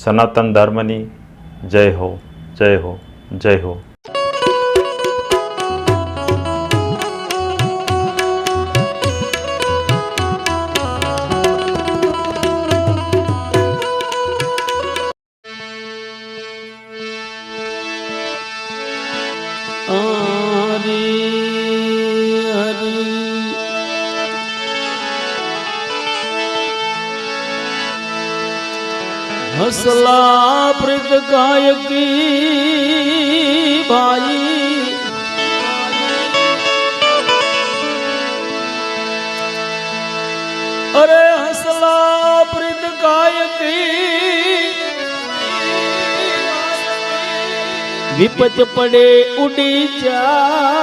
સનાતન ધર્મની જય હો, જય હો, જય હો. હસલા પ્રીત ગાયકી ભાઈ અરે હસલા પ્રીત ગાયકી વિપત પડે ઉડી જાય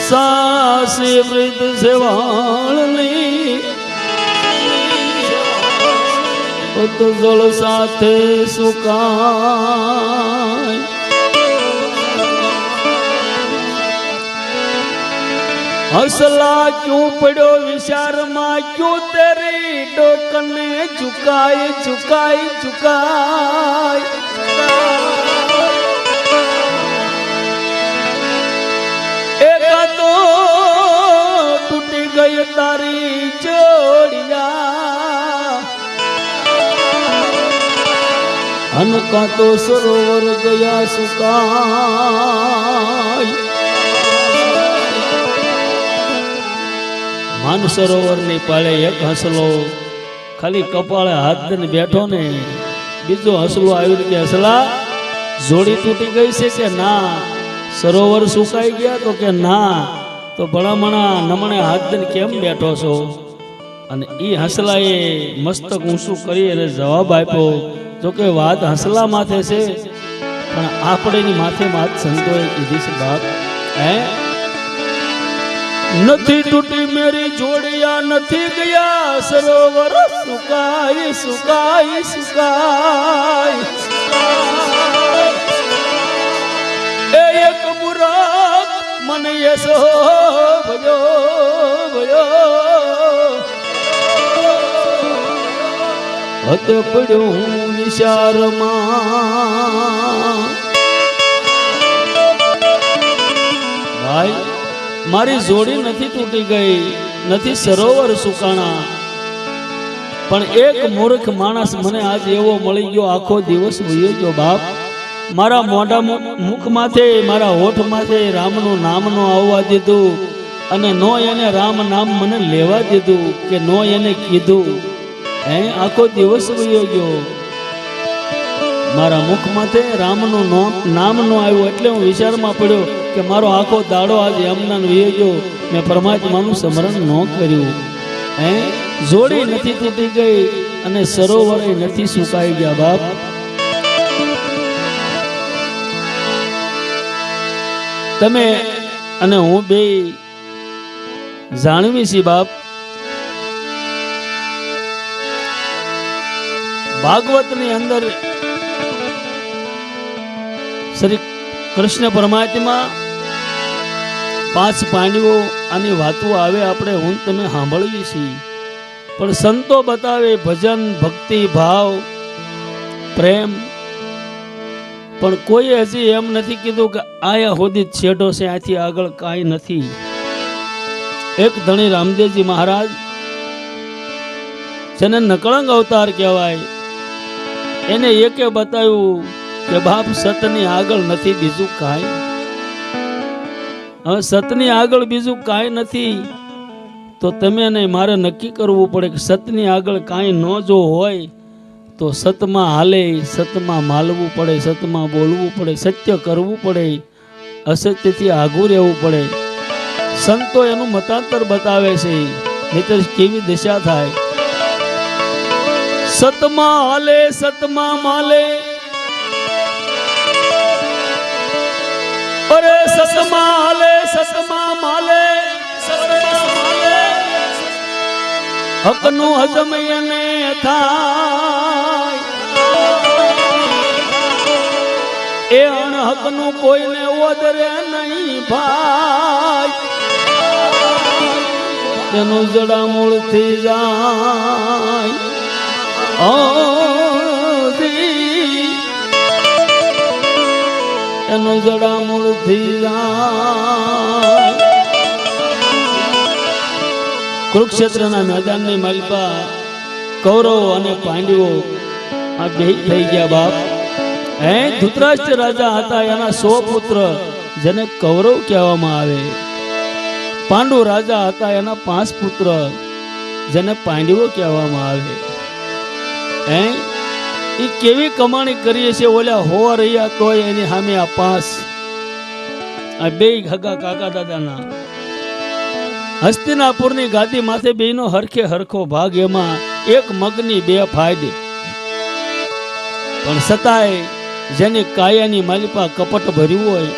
સાસે વૃદ્ધ સેવાળની તો જળ સાથે સુકાય હસલા ક્યું પડ્યો વિચારમાં ક્યું તેરી ડોકને ઝુકાય ઝુકાય ઝુકાય ગઈ તારી જોડિયા અનકા તો સરોવર ગયા સુકાય માન સરોવર ની પાળે એક હસલો ખાલી કપાળે હાથ દઈને બેઠો ને બીજો હસલો આવ્યું કે હસલા જોડી તૂટી ગઈ છે કે ના સરોવર સુકાઈ ગયા તો કે ના તો ભલામણા નમણે હાથ દઈને કેમ બેઠો છો અને એ હસલાએ મસ્તક ઊંચું કરી અને જવાબ આપ્યો જો કે વાત હસલા માથે છે પણ આપણેની માથે માત સંતોએ કીધી છે બાપ હે નથી તૂટી મેરી જોડિયા નથી ગયા સરોવર સુકાય સુકાય સુકાય એ એક મુરાદ મને યસો ભયો ભયો હત પડ્યો હું નિશારમાં ભાઈ મારી જોડી નથી તૂટી ગઈ નથી સરોવર સુકાણા પણ એક મૂર્ખ માણસ મને આજ એવો મળી ગયો આખો દિવસ વયો ગયો બાપ મારા મોઢા મુખમાંથી મારા હોઠમાંથી રામનું નામ નો આવવા દીધું અને નો એને રામ નામ મને લેવા દીધું કે નો એને કીધું હે આખો દિવસ વયો ગયો મારા મુખમાંથી રામનું નામ નો આવ્યું એટલે હું વિચારમાં પડ્યો કે મારો આખો દાડો આજે એમના વયો ગયો મેં પરમાત્માનું સ્મરણ ન કર્યું હે જોડી નથી તૂટી ગઈ અને સરોવરે નથી સુકાઈ ગયા બાપ તમે અને હું બે જાણવી છી બાપ ભાગવતની અંદર શ્રી કૃષ્ણ પરમાત્મા 5 પાંડવો આની વાતો આવે આપણે હું તમે સાંભળવી છીએ પણ સંતો બતાવે ભજન ભક્તિ ભાવ પ્રેમ પણ કોઈ હજી એમ નથી કીધું કે આયા સુધી છેડો છે આથી આગળ કાંઈ નથી એક ધણી રામદેવજી મહારાજ જેને નકળંગ અવતાર કહેવાય એને એકે બતાવ્યું કે બાપ સતની આગળ નથી બીજું કાંઈ હવે સતની આગળ બીજું કાંઈ નથી તો તમે નહીં મારે નક્કી કરવું પડે કે સતની આગળ કાંઈ ન જો હોય તો સતમાં હાલે સતમાં માલવું પડે સતમાં બોલવું પડે સત્ય કરવું પડે અસત્યથી આઘું રહેવું પડે સંતો એનું મતાંતર બતાવે છે નહીતર કેવી દિશા થાય સતમાં હાલે સતમાં માલે અરે સતમાં હાલે સતમાં માલે હકનું હજમ એને થાય એ અણહકનું કોઈને ઓદરે નહીં ભાઈ એનું જડામૂળથી જાય એનું જડામૂળથી જાય. કુરુક્ષેત્રના મેદાનની માલિપા કૌરવો અને પાંડવો આ બે થઈ ગયા બાપ. ધૃતરાષ્ટ્ર રાજા હતા, એના 100 પુત્ર જેને કૌરવ કહેવામાં આવે. પાંડુ રાજા હતા, એના 5 પુત્ર જેને પાંડવો કહેવામાં આવે. એ કેવી કમાણી કરીએ છે, ઓલા 100 રહ્યા તોય એની સામે આ 5, આ બે હગા કાકા દાદાના. હસ્તિનાપુરની ગાદી માથે બેનો હરખે હરખો ભાગ, એમાં એક મગની 2 ફાયદે. પણ છતાંય જેની કાયાની માલિપા કપટ ભર્યું હોય,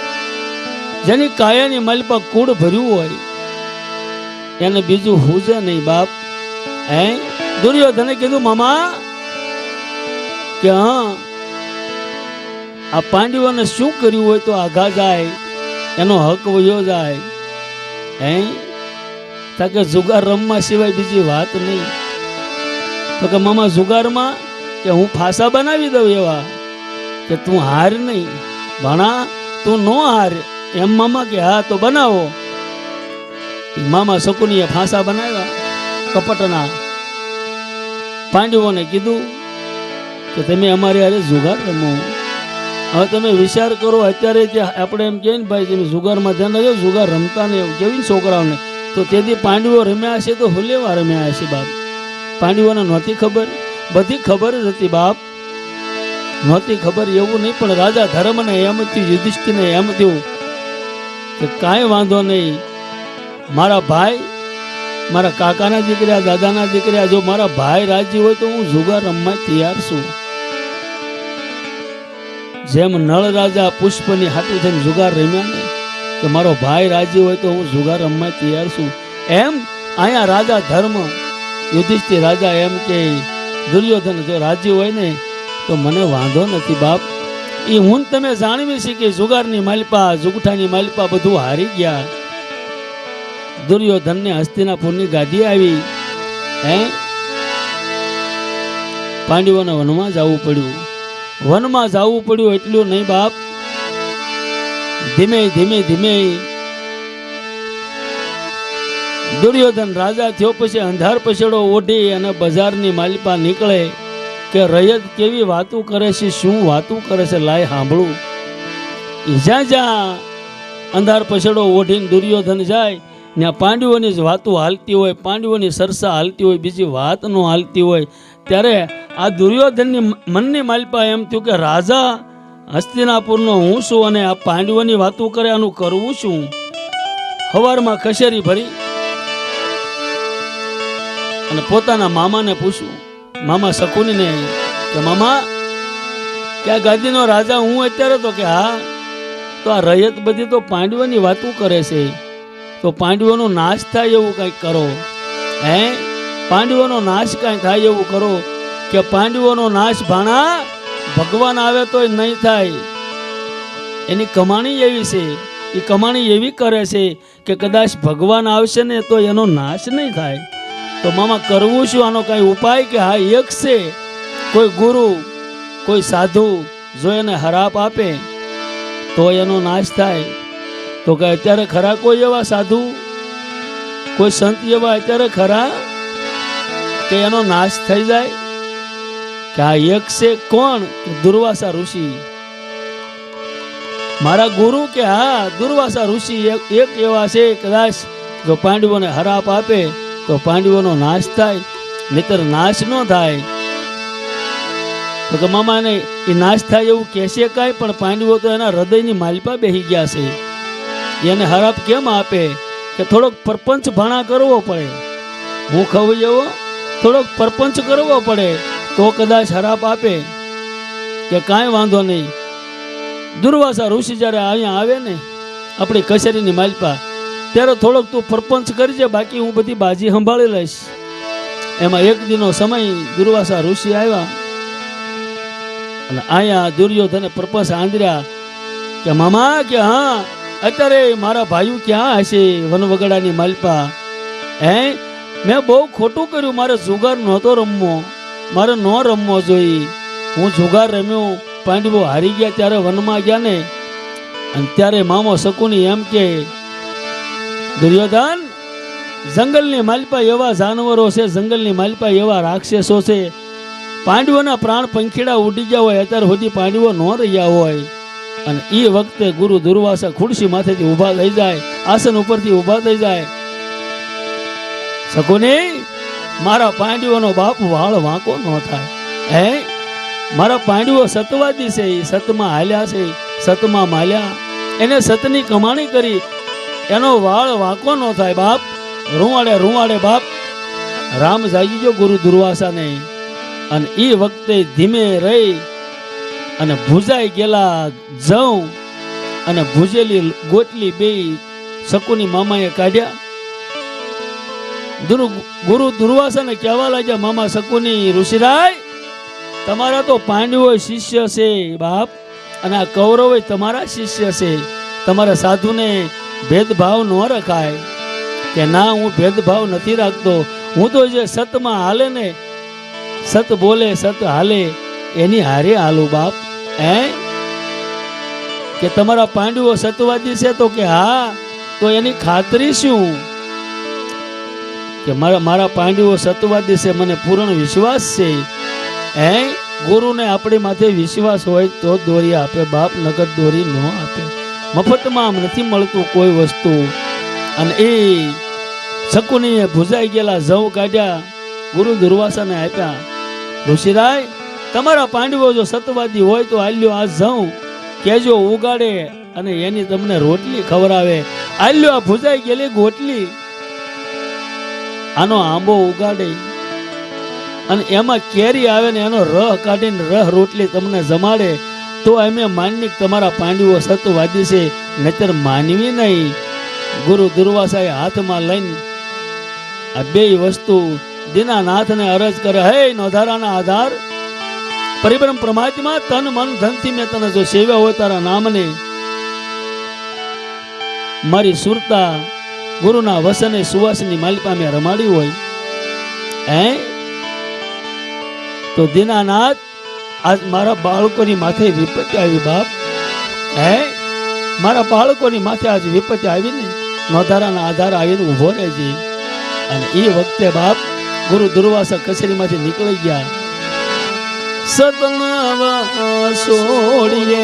જેની કાયાની માલિપા કૂડ ભર્યું હોય, એને બીજું હુજે નહીં બાપ. દુર્યોધને કીધું મામા કે હા, આ પાંડવોને શું કર્યું હોય તો આઘા જાય, એનો હક વયો જાય. તાકે જુગાર રમવા સિવાય બીજી વાત નહીં. તો કે મામા જુગારમાં કે હું ફાંસા બનાવી દઉં એવા કે તું હાર નહીં, ભણા તું નો હાર એમ મામા કે હા તો બનાવો. મામા શકુનીએ ફાંસા બનાવ્યા કપટના. પાંડવોને કીધું કે તમે અમારે હારે જુગાર રમો. હવે તમે વિચાર કરો, અત્યારે આપણે એમ કહે ને ભાઈ તમે જુગારમાં ધ્યાન રાખજો, જુગાર રમતા ને એવું કેવી છોકરાઓને. તો તેથી પાંડવો રમ્યા હશે તો હુલેવા રમ્યા હશે બાપ. પાંડવોને નહોતી ખબર, બધી ખબર જ હતી બાપ, નહોતી ખબર એવું નહીં. પણ રાજા ધર્મને એમ થયું, યુધિષ્ઠિરને એમ થયું કે કાંઈ વાંધો નહીં, મારા ભાઈ, મારા કાકાના દીકરા, દાદાના દીકરા, જો મારા ભાઈ રાજી હોય તો હું જુગાર રમવા તૈયાર છું. જેમ નળ રાજા પુષ્પની હાટું થઈને જુગાર રમ્યા ને કે મારો ભાઈ રાજી હોય તો હું જુગાર રમવા તૈયાર છું, એમ અહીંયા રાજા ધર્મ યુધિષ્ઠિર રાજા એમ કે દુર્યોધન જો રાજી હોય ને તો મને વાંધો નથી બાપ. એ હું તમે જાણવી છે કે જુગારની માલિપા, જુગઠાની માલિપા બધું હારી ગયા. દુર્યોધનને હસ્તિનાપુરની ગાદી આવી. પાંડવોને વનમાં જવું પડ્યું. વનમાં જવું પડ્યું એટલું નહીં બાપ, ધીમે ધીમે ધીમે દુર્યોધન રાજા થયો પછી અંધાર પછેડો ઓઢી અને બજારની માલિપા નીકળે કે રયત કેવી વાતું કરે છે, શું વાતું કરે છે, લાય સાંભળું. જ્યાં જ્યાં અંધાર પછેડો ઓઢીને દુર્યોધન જાય ત્યાં પાંડવોની જ વાતો હાલતી હોય, પાંડવોની સરસા હાલતી હોય, બીજી વાત ન હાલતી હોય. ત્યારે આ દુર્યોધનની મનની માલિપા એમ થયું કે રાજા હસ્તિનાપુરનો હું છું અને આ પાંડવોની વાતો કરે, આનું કરવું શું. સવારમાં કચેરી ભરી અને પોતાના મામાને પૂછ્યું, મામા શકુનીને કે મામા કે આ ગાદીનો રાજા હું અત્યારે, તો કે હા, તો આ રયત બધી તો પાંડવોની વાતો કરે છે, તો પાંડવોનો નાશ થાય એવું કંઈક કરો. પાંડવોનો નાશ કાંઈ થાય એવું કરો કે પાંડવોનો નાશ ભાણા ભગવાન આવે તોય નહીં થાય. એની કમાણી એવી છે, એ કમાણી એવી કરે છે કે કદાચ ભગવાન આવશે ને તો એનો નાશ નહીં થાય. તો મામા કરવું શું, આનો કાંઈ ઉપાય? કે હા, એક છે કોઈ ગુરુ, કોઈ સાધુ જો એને હરાપ આપે તો એનો નાશ થાય. તો કે અત્યારે ખરા કોઈ એવા સાધુ, કોઈ સંત એવા અત્યારે ખરા કે એનો નાશ થઈ જાય? કે આ એક છે. કોણ? દુર્વાસા ઋષિ, મારા ગુરુ. કે હા, દુર્વાસા ઋષિ એક એવા છે, કદાચ જો પાંડવોને હરાપ આપે તો પાંડવોનો નાશ થાય, નહીતર નાશ ન થાય. તો કે મામાને એ નાશ થાય એવું કહેશે કાંઈ, પણ પાંડવો તો એના હૃદયની માલિપા બેસી ગયા છે. એને હરાપ કેમ આપે? કે થોડોક પરપંચ ભાણા કરવો પડે, હું ખવું એવો થોડોક પરપંચ કરવો પડે તો કદાચ હરાપ આપે. કે કાંઈ વાંધો નહીં. દુર્વાસા ઋષિ જ્યારે અહીંયા આવે ને આપણી કચેરીની માલિપા, ત્યારે થોડોક તું પરપંચ કરજે, બાકી હું બધી બાજી સંભાળી લઈશ. એમાં એક દિનનો સમય દુર્વાસા ઋષિ આવ્યા અને અહીંયા દુર્યોધને પરપંચ આંદર્યા કે મામા કે હા, અત્યારે મારા ભાઈઓ ક્યાં હશે વનવગડાની માલિપા? મેં બહુ ખોટું કર્યું, મારે જુગાર નહોતો રમવો, મારે ન રમવો જોઈએ. હું જુગાર રમ્યો, પાંડવો હારી ગયા ત્યારે વનમાં ગયા ને, અને ત્યારે મામો શકુની એમ કે દુર્યોધન, જંગલની માલપા એવા જાનવરો છે, જંગલની માલપા એવા રાક્ષસો છે, પાંડવોના પ્રાણ પંખીડા ઉડી ગયા હોય, અત્યાર સુધી પાંડવો ન રહ્યા હોય. અને એ વખતે ગુરુ દુર્વાસા ખુરશી માથેથી ઊભા થઈ જાય, આસન ઉપરથી ઊભા થઈ જાય. શકુની, મારા પાંડવોનો બાપ વાળ વાંકો ન થાય. હે, મારા પાંડવો સતવાદી છે, સતમાં હાલ્યા છે, સતમાં માલ્યા, એને સતની કમાણી કરી, એનો વાળ વાંકો ન થાય બાપ. રૂવાડે રૂવાડે બાપ રામ જાગી ગયો ગુરુ દુર્વાસાને. અને એ વખતે ધીમે રહી અને ભૂજાઈ ગયેલા જઉં અને ભૂજેલી ગોટલી બે શકુની મામાએ કાઢ્યા. ગુરુ દુર્વાસાને કહેવા લાગ્યા, મામા શકુની, ઋષિરાય, તમારા તો પાંડવો શિષ્ય છે બાપ, અને આ કૌરવો તમારા શિષ્ય છે, તમારા સાધુને ભેદભાવ ન રખાય. કે ના, હું ભેદભાવ નથી રાખતો, હું તો જે સતમાં હાલે ને, સત બોલે સત હાલે એની હારે હાલું બાપ. હે, કે તમારા પાંડવો સતવાદી છે? તો કે હા. તો એની ખાતરી શું? કે મારા પાંડવો સતવાદી છે, મને પૂર્ણ વિશ્વાસ છે. હે, ગુરુને આપણી માથે વિશ્વાસ હોય તો દોરી આપે બાપ, નગદ દોરી ન આપે. મફતમાં આમ નથી મળતું કોઈ વસ્તુ. અને એ શકુનીએ ભૂજાઈ ગયેલા જવ કાઢ્યા, ગુરુ દુર્વાસાને આપ્યા. ઋષિરાય, તમારા પાંડવો જો સતવાદી હોય તો આલ્યો આ જવ કેજો ઉગાડે અને એની તમને રોટલી ખવડાવે. આલ્યો આ ભૂજાઈ ગયેલી ગોટલી, આનો આંબો ઉગાડે અને એમાં કેરી આવે ને એનો રહ કાઢીને રહ રોટલી તમને જમાડે, તો અમે માનની તમારા પાંડવો સતવાદી છે, નહીતર માનવી નહીં. ગુરુ દુર્વાસાએ હાથમાં લઈને આ બે વસ્તુ દીનાનાથને અરજ કરે, હે નોધારાના આધાર, પરિબ્રહ્મ પરમાત્મા, તન મન ધનથી મેં તને જો સેવ્યા હોય તારા નામને, મારી સુરતા ગુરુના વસને સુવાસની માલિપા મેં રમાડી હોય, હે, તો દીનાનાથ આજ મારા બાળકોની માથે વિપત્તિ આવી બાપ. હે, મારા બાળકોની માથે આજ વિપત્તિ આવી ને, નોધારાના આધાર આવીને ઉભો રહેજે. અને એ વખતે બાપ ગુરુ દુર્વાસા કચેરીમાંથી નીકળી ગયા. સતનાવા છોડીએ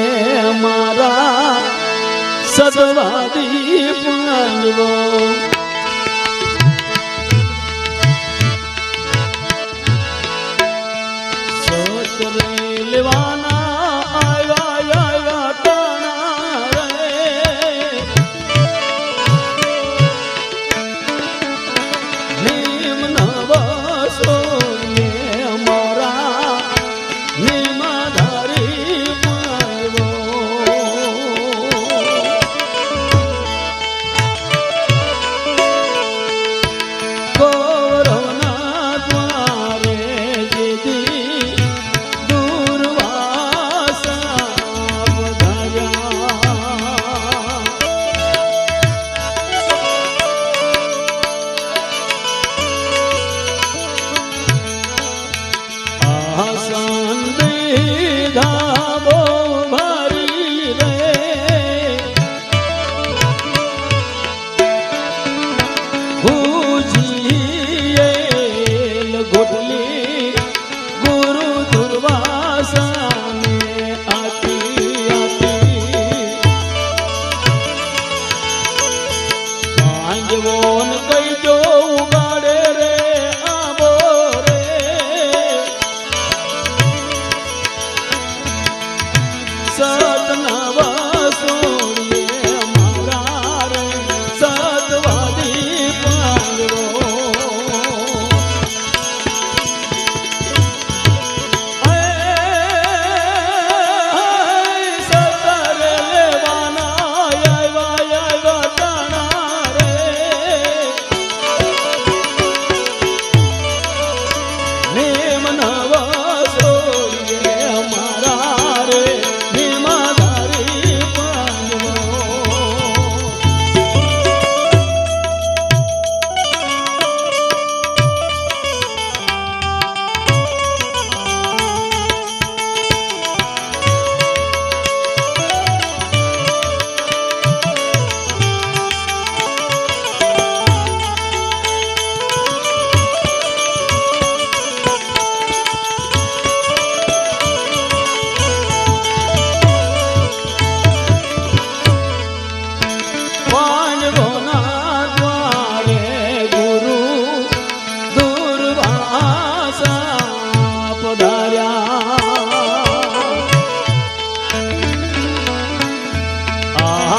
મારા સતવાદી પાંડવો, સતરે લેવાના આવ્યા ટાણા રે, નિમના વાસોડીએ મારા નિમાધારી પાંડવો.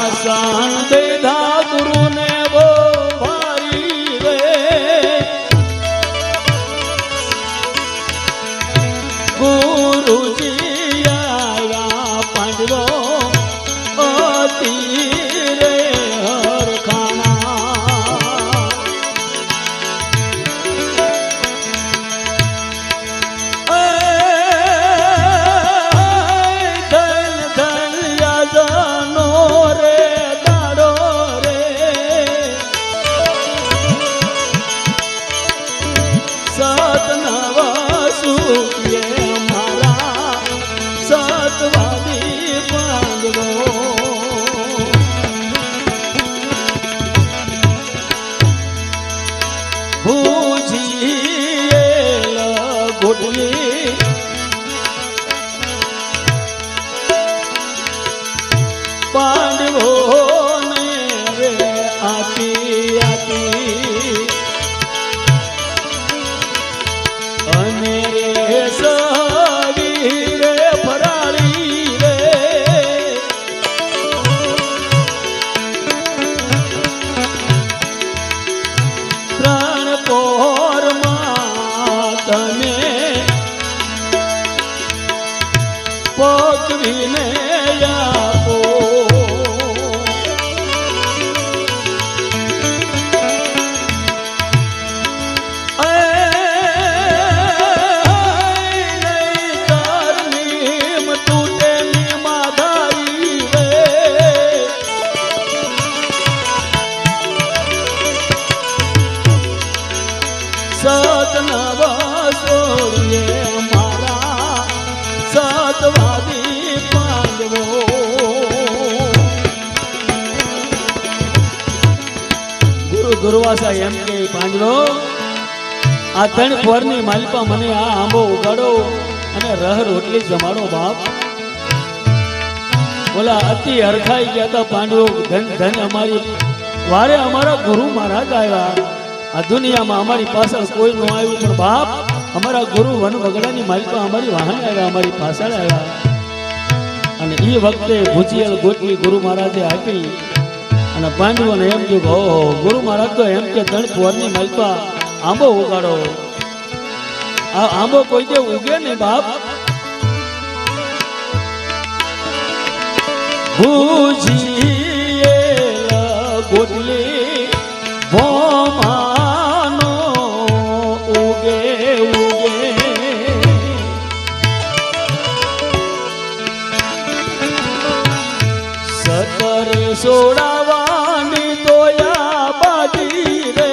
આસાન દેધા ગુરુને બો ભારી રે ગુરુજી આયા પાંડવો અતિ રે હરખાણા ધન ધન યાદનો રે દાડો રે સતનવા સુખીએ મારા સતવાદી પાંડવો ભૂજીએ ગોટલી પાંડવોને રે આપી આપી અને રે સવી રે ફરાળી રે ત્રણ પોરમાં તમે પકવીને આપો સતનવા સોળીએ મારા સતવાદી પાંડવો ગુરુ દુર્વાસા એમ કે પાંડવો આ ત્રણ પોરની માલિપા મને આ આંબો ઉગાડો અને રહ રોટલી જમાડો બાપ બોલા અતિ હરખાઈ ગયા હતા પાંડવો ધન ધન અમારી વારે અમારા ગુરુ મહારાજ આવ્યા આ દુનિયામાં અમારી પાછળ કોઈ ન આવ્યું પણ બાપ અમારા ગુરુ વન વગડાની માલિકા અમારી વાહન આવ્યા અમારી પાછળ આવ્યા અને એ વખતે ભૂજીએલ ગોટલી ગુરુ મહારાજે આપી અને પાંડવોને એમ કહ્યું ઓહો ગુરુ મહારાજ તો એમ કે ત્રણ પોરની માલિકા આંબો ઉગાડો આ આંબો કોઈ દે ઉગે ને બાપ ભૂજીએલ ગોટલી ભોમાનો ઉગે ઉગે સતર સોડાવાની દોયા બાજી રે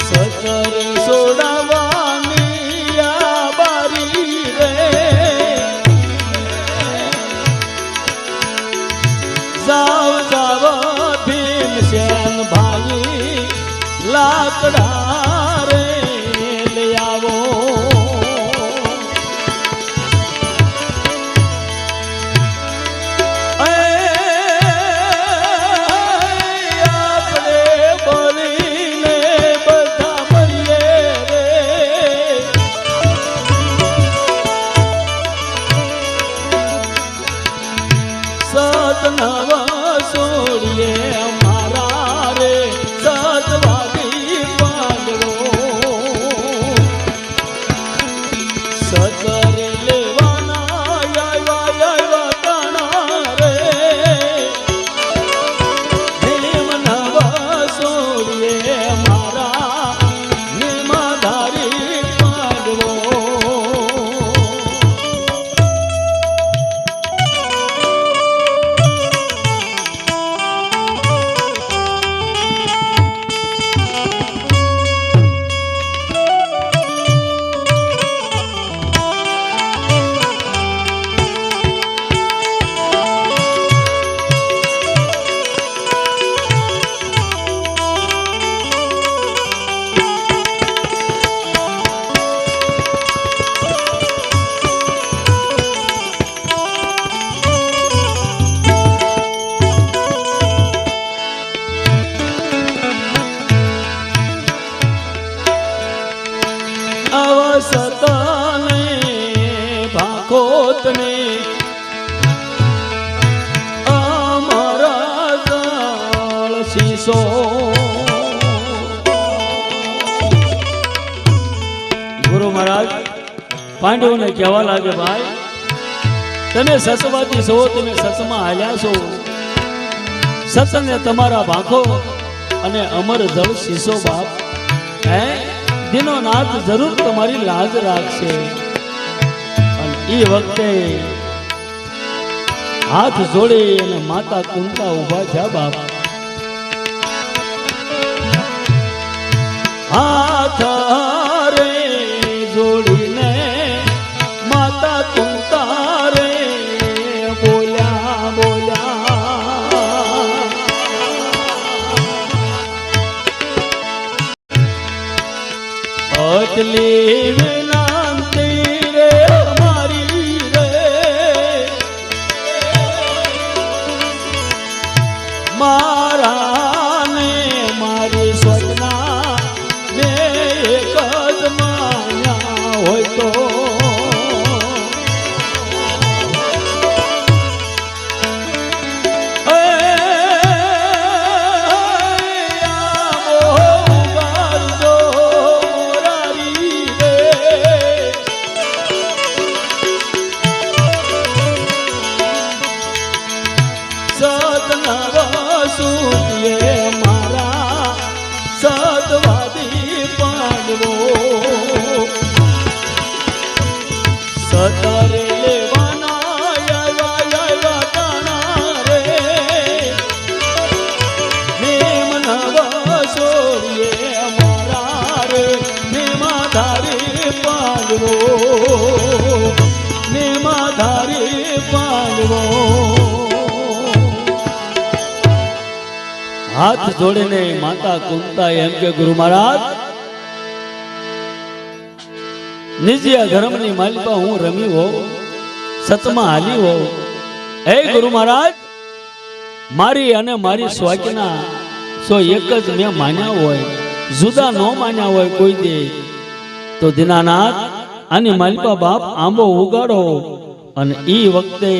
સતર સોડાવાની આ બારી રે જાવ જાવ ભીમસેન ભાઈ લાકડા રે લઈ આવો આપણે બોલીને બધા મળીએ રે સતનવા સોળીએ મારા રે સતવાદી પાંડવો સતર લેવાના આવ્યા તાણા રે ભીમ નવા સોળીએ મારા નિમાધારી પાંડવો પાંડવોને કહેવા લાગે, ભાઈ તમે સતવાદી છો, તમે સતમાં હાલ્યા છો, સતને તમારા ભાખો અને અમર જળ શીશો બાપ. હે દિનો નાથ જરૂર તમારી લાજ રાખશે. અને એ વખતે હાથ જોડી અને માતા કુંતા ઉભા થયા બાપ. હાથ રે જોડીને માતા કુંતા રે બોલ્યા બોલ્યા, અટલી વિનંતી રે મારી રે મારા ને મારી સ્વપ્ના ને એક જ માન્યા હોય તો મારા સદવાદી પાંડવો સતરે લેવાના રે નેમ નવસોરીએ મારા રે નેમાધારી પાંડવો નેમાધારી પાંડવો. હાથ જોડીને માતા કુંતા એમ કે, ગુરુ મહારાજ નિજ્યા ધર્મની માલિકા હું રમી હો, સતમાં હાલી હો. હે ગુરુ મહારાજ મારી અને મારી સ્વાજ્ઞા સો એક જ મેં માન્યા હોય, જુદા ન માન્યા હોય કોઈ દે તો દીનાનાથ આની માલિકા બાપ આંબો ઉગાડો. અને એ વખતે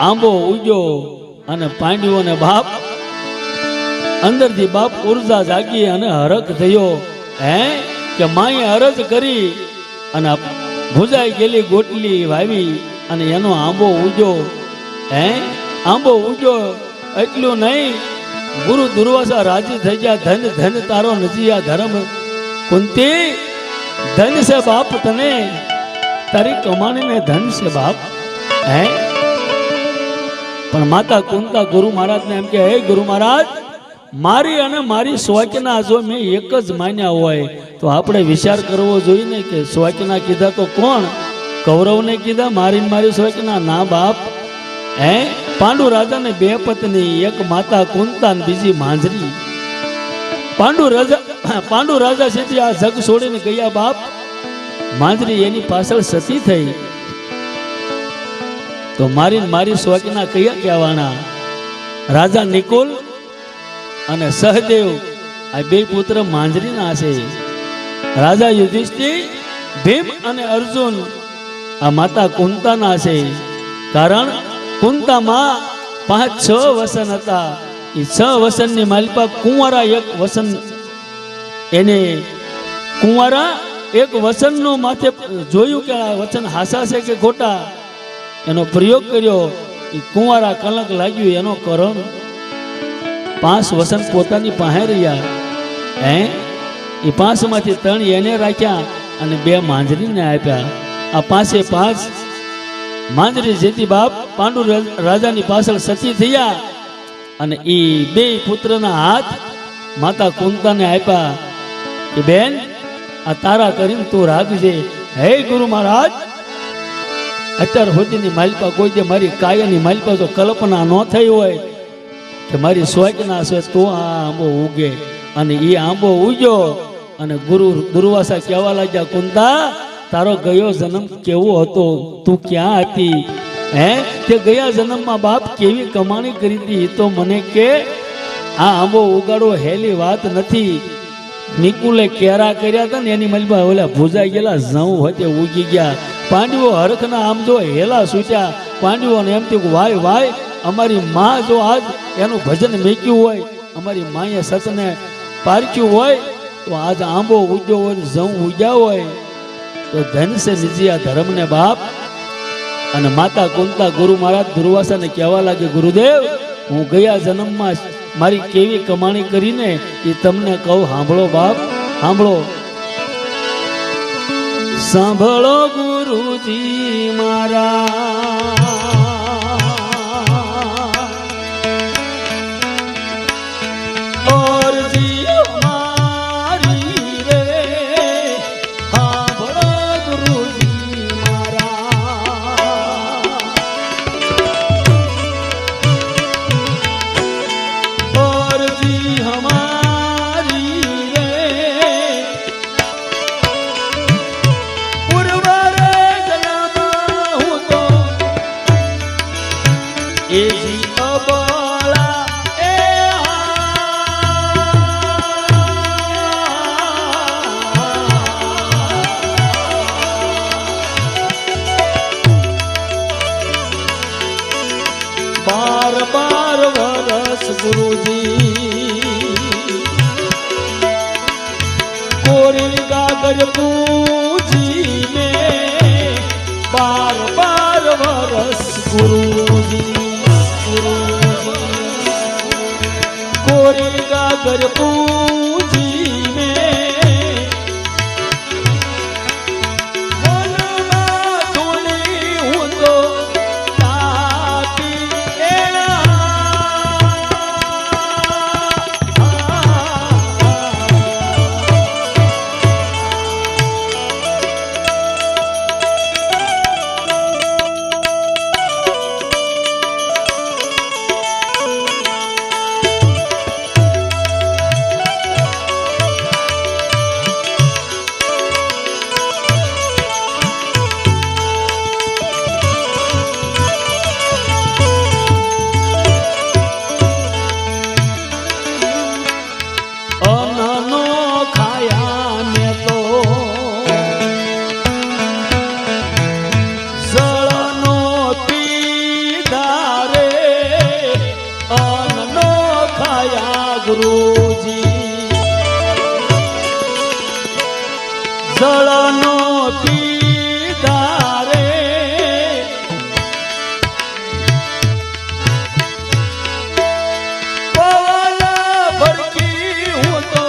આંબો ઉગ્યો અને પાંડવોને બાપ અંદરથી બાપ ઉર્જા જાગી અને હરખ થયો. હે કે માએ અરજ કરી અને ભુજાઈ ગયેલી ગોટલી વાવી અને એનો આંબો ઉગ્યો. હે આંબો ઉગ્યો એટલું નહીં, ગુરુ દુર્વાસા રાજી થઈ ગયા. ધન ધન તારો નજીયા ધર્મ કુંતી, ધન છે બાપ તને તારી કમાણીને ધન છે બાપ. હે પણ માતા કુંતા ગુરુ મહારાજને એમ કે, હે ગુરુ મહારાજ મારી અને મારી સ્વાજ્ઞા જો મેં એક જ માન્યા હોય તો આપણે વિચાર કરવો જોઈએ ને કે સ્વાજ્ઞા કીધા તો કોણ? કૌરવને કીધા મારી મારી સ્વાજ્ઞા? ના બાપ. હે પાંડુ રાજાને બે પત્ની, એક માતા કુંતા ને બીજી માંજરી. પાંડુ રાજા સીધી આ જગ છોડીને ગયા બાપ. માંજરી એની પાછળ સતી થઈ. તો મારી સ્વાજ્ઞા કયા કહેવાના? રાજા નિકુલ અને સહદેવ આ બે પુત્ર માંજરીના છે. રાજા યુધિષ્ઠિર, ભીમ અને અર્જુન આ માતા કુંતાના છે. કારણ કુંતામાં 5-6 વસન હતા. એ 6 વસનની માલિકા કુંવારા એક વસન, એને કુંવારા એક વસનનો માથે જોયું કે આ વચન હાસા છે કે ખોટા, એનો પ્રયોગ કર્યો. એ કુંવારા કલંક લાગ્યું એનો કરણ. 5 વસન પોતાની પાસે રહ્યા. હે એ 5 માંથી 3 એને રાખ્યા અને 2 માંજરીને આપ્યા. આ 5 માંજરી જેથી બાપ પાંડુ રાજાની પાછળ સતી થયા અને એ 2 પુત્રના હાથ માતા કુંતાને આપ્યા કે બેન આ તારા કરીને તું રાખજે. હે ગુરુ મહારાજ અત્યાર સુધીની માલિકા કોઈ જે મારી કાયાની માલિકા જો કલ્પના ન થઈ હોય કે મારી સ્વાજ્ઞા છે તો આ આંબો ઉગે. અને એ આંબો ઉગ્યો અને ગુરુ દુર્વાસા કહેવા લાગ્યા, કુંતા તારો ગયો જન્મ કેવો હતો, તું ક્યાં હતી? હે તે ગયા જન્મમાં બાપ કેવી કમાણી કરી હતી તો મને કે. આ આંબો ઉગાડો હેલી વાત નથી. નિકુલે કેરા કર્યા હતા ને એની મલબા ઓલા ભૂજાઈ ગયેલા જઉં હોય ઉગી ગયા. પાંડવો હરખના આમ જો હેલા સૂટ્યા. પાંડવોને એમ થયું વાય વાય અમારી માં જો આજ એનું ભજન મેક્યું હોય, અમારી માએ સતને પારખ્યું હોય તો આજ આંબો ઉગ્યો હોય, જઉં ઉગ્યા હોય તો ધન સે નિજિયા ધર્મ ને બાપ. અને માતા કુંતા ગુરુ મહારાજ દુર્વાસાને કહેવા લાગે, ગુરુદેવ હું ગયા જન્મમાં મારી કેવી કમાણી કરીને એ તમને કહું, સાંભળો બાપ, સાંભળો. સાંભળો ગુરુજી મારા, पूजी में 12 वर्ष गुरुजी, कोरी गागर पूजी में वनमा धूली हूँ तो ताती જળનો પીધા રે પવન ભરકી હું તો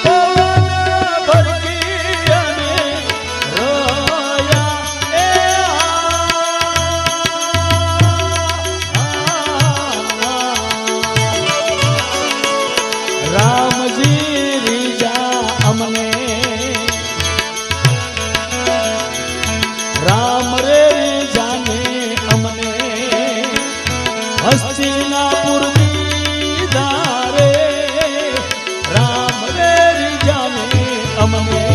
પવન ભરકી અને રામજી રીજા અમને, રામ રે રીજાને અમને હસ્તિનાપુર દીધા રે, રામ રે રીજાને અમને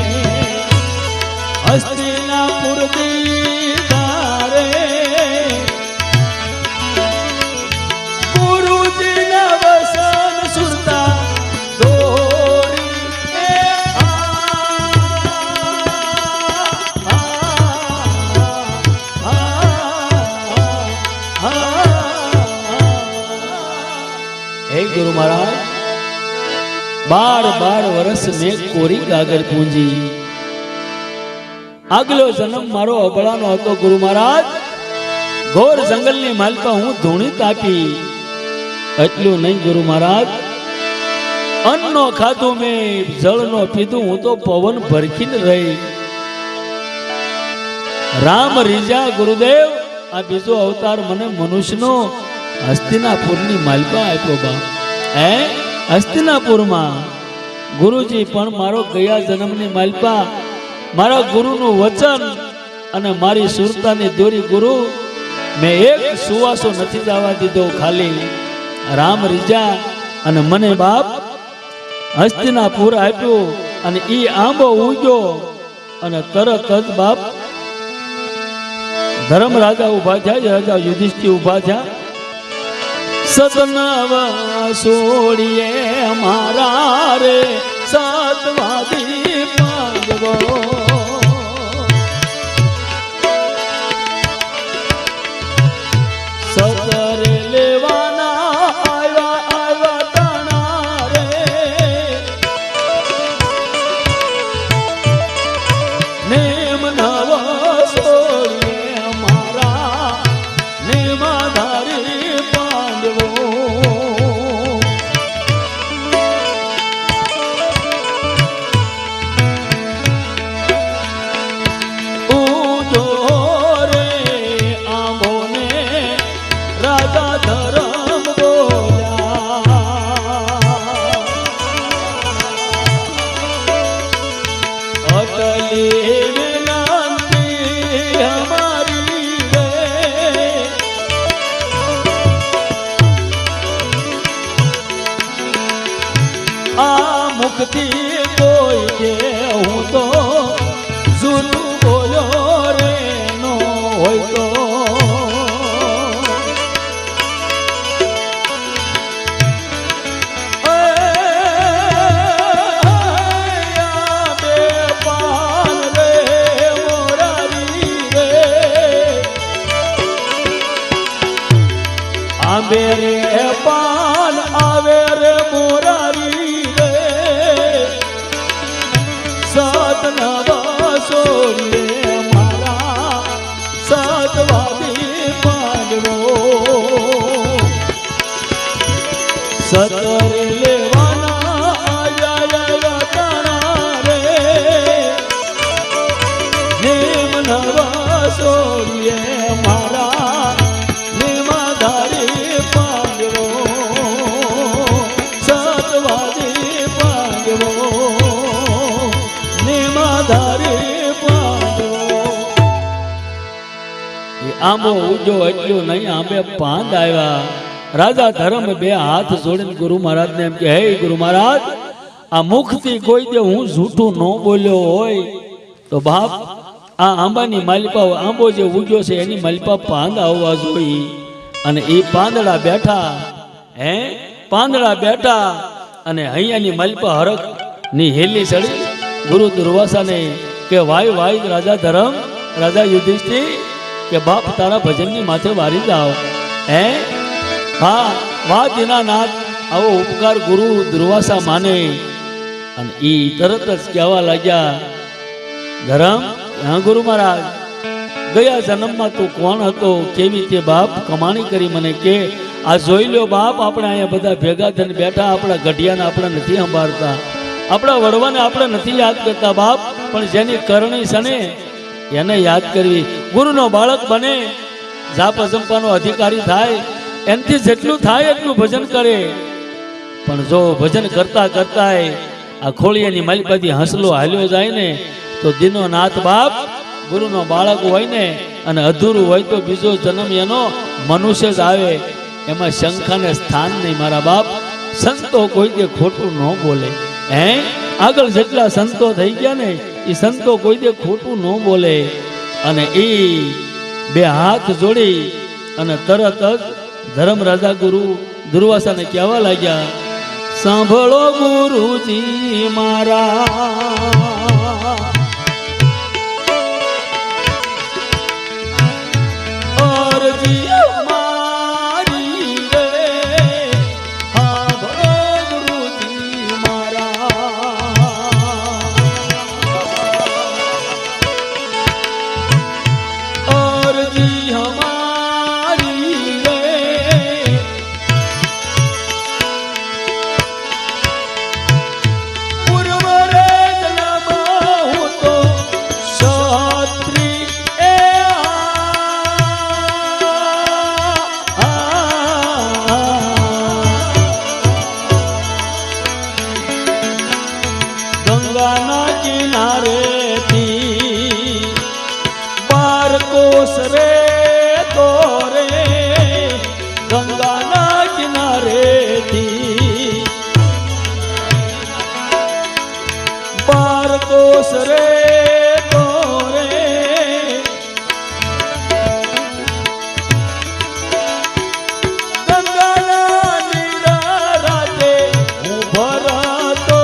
હસ્તિનાપુર દીધા રે. ગુરુજીના વસન સુરતા गुरु महाराज 12 वर्ष में कोरी गागर पूंजी. આગલો જન્મ મારો અબળાનો હતો ગુરુ મહારાજ. ઘોર જંગલની માલપા હું ધૂણી તાપી. એટલું નહીં ગુરુ મહારાજ, અન્નનો ખાધું મેં, જળનો પીધું હું તો પવન ભરખીને રહી. રામ રીજા ગુરુદેવ આ બીજો અવતાર મને મનુષ્યનો હસ્તિનાપુરની માલપા આપ્યો બા. હસ્તિનાપુરમાં ગુરુજી પણ મારો ગયા જન્મની માલપા, મારા ગુરુનું વચન અને મારી સુરતાની દોરી ગુરુ મેં એક સુવાસો નથી જવા દીધો. ખાલી રામ રીજા અને મને બાપ હસ્તિનાપુર આપ્યું અને ઈ આંબો ઉગ્યો અને તરત જ બાપ ધર્મ રાજા ઉભા થયા, રાજા યુધિષ્ઠિર ઉભા થયા. સતનવા સોડીએ મારા રે સતવાદી પાંડવો, સતરે લેવાના આવ્યા તાણા રે મુખથી કોઈ કે હું તો જૂઠું બોલ્યો રે નો હોય તો આંબે રે પાન આવે રે મોરારી રે સતનવા સોરીએ મારા સતવાદી પાંડવો સતર લેવાના આયા તાણા રે નેમ નવા સોરીએ મારા નિમાધારી પાંડવો સતવાદી પાંડવો નિમાધારી પાંડવો એ આંબો ઉજો એટલું નહીં આંબે પાંદ આવ્યા રાજા ધર્મ બે હાથ જોડીને ગુરુ મહારાજને એમ કે હે ગુરુ મહારાજ આ મુખથી કોઈ દે હું જૂઠું ન બોલ્યો હોય તો બાપ આ આંબાની માલિપા આંબો જે ઉગ્યો છે એની માલિપા પાંદ આવવા જોઈએ અને એ પાંદડા બેઠા પાંદડા બેઠા અને અહીંયાની માલિપા હરક ની હેલી ચડી ગુરુ દુર્વાસાને કે વાય વાય રાજા ધર્મ રાજા યુધિષ્ઠિર કે બાપ તારા ભજનની માથે વારી જાઓ હા વાહ દીનાનાથ આવો ઉપકાર ગુરુ દુર્વાસા માને અને એ તરત જ કહેવા લાગ્યા ધર્મ હા ગુરુ મહારાજ ગયા જન્મમાં તું કોણ હતો કેવી તે બાપ કમાણી કરી મને કે આ જોઈ લો બાપ આપણે અહીંયા બધા ભેગા થઈને બેઠા આપણા ગઢિયાને આપણે નથી સંભાળતા આપણા વડવાને આપણે નથી યાદ કરતા બાપ પણ જેની કરણી સને એને યાદ કરવી ગુરુનો બાળક બને જાપ અજંપાનો અધિકારી થાય એનાથી જેટલું થાય એટલું ભજન કરે પણ જો ભજન કરતા કરતા આ ખોળિયાની માલિપાથી હસલો હાલ્યો જાય ને તો દિનો નાથ બાપ ગુરુનો બાળક હોય ને અને અધૂરું હોય તો બીજો જન્મ એનો મનુષ્ય જ આવે એમાં શંખાને સ્થાન નહીં મારા બાપ સંતો કોઈ દે ખોટું ન બોલે આગળ જેટલા સંતો થઈ ગયા ને એ સંતો કોઈ દે ખોટું ન બોલે અને એ બે હાથ જોડી અને તરત જ ધર્મ રાજા ગુરુ દુર્વાસાને કહેવા લાગ્યા સાંભળો ગુરુજી મારા ગંગાના કિનારેથી 12 કોસ રે તો રે ગંગાના કિનારેથી 12 કોસ રે તો રે ગંગાના નિરાતે હું ભરતો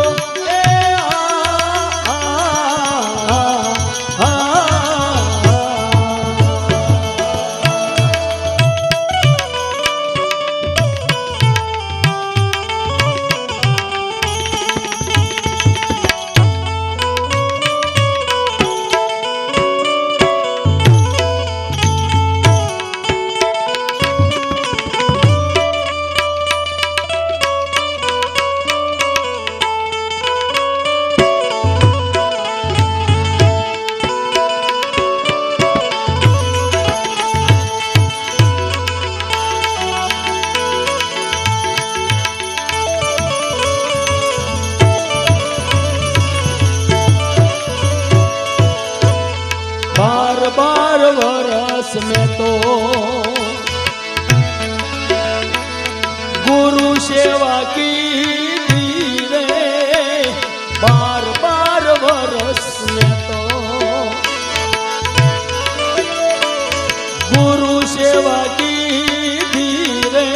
में तो गुरु सेवा की रे बार बार वर्ष में तो गुरु सेवा की धीरे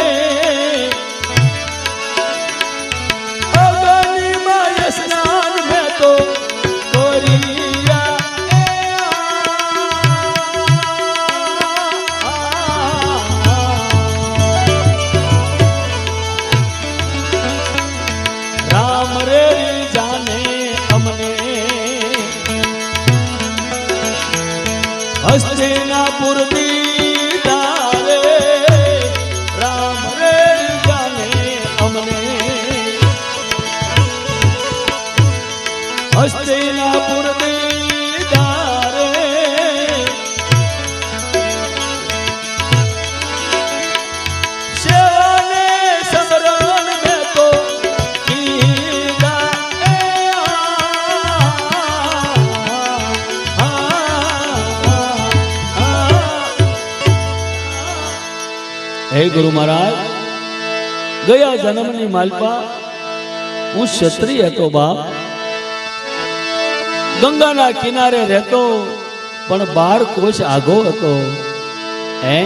अग्नि में स्नान में तो कोरिया राम रे जाने हमने हस्तिनापुर दीदारे राम रे जाने हमने हस्तिनापुर दीदारे सेवाने समरण में तो हे गुरु महाराज गया जन्मनी मालपा हूँ क्षत्रिय હતો બાપ ગંગાના કિનારે રહેતો પણ 12 કોષ આગો હતો એ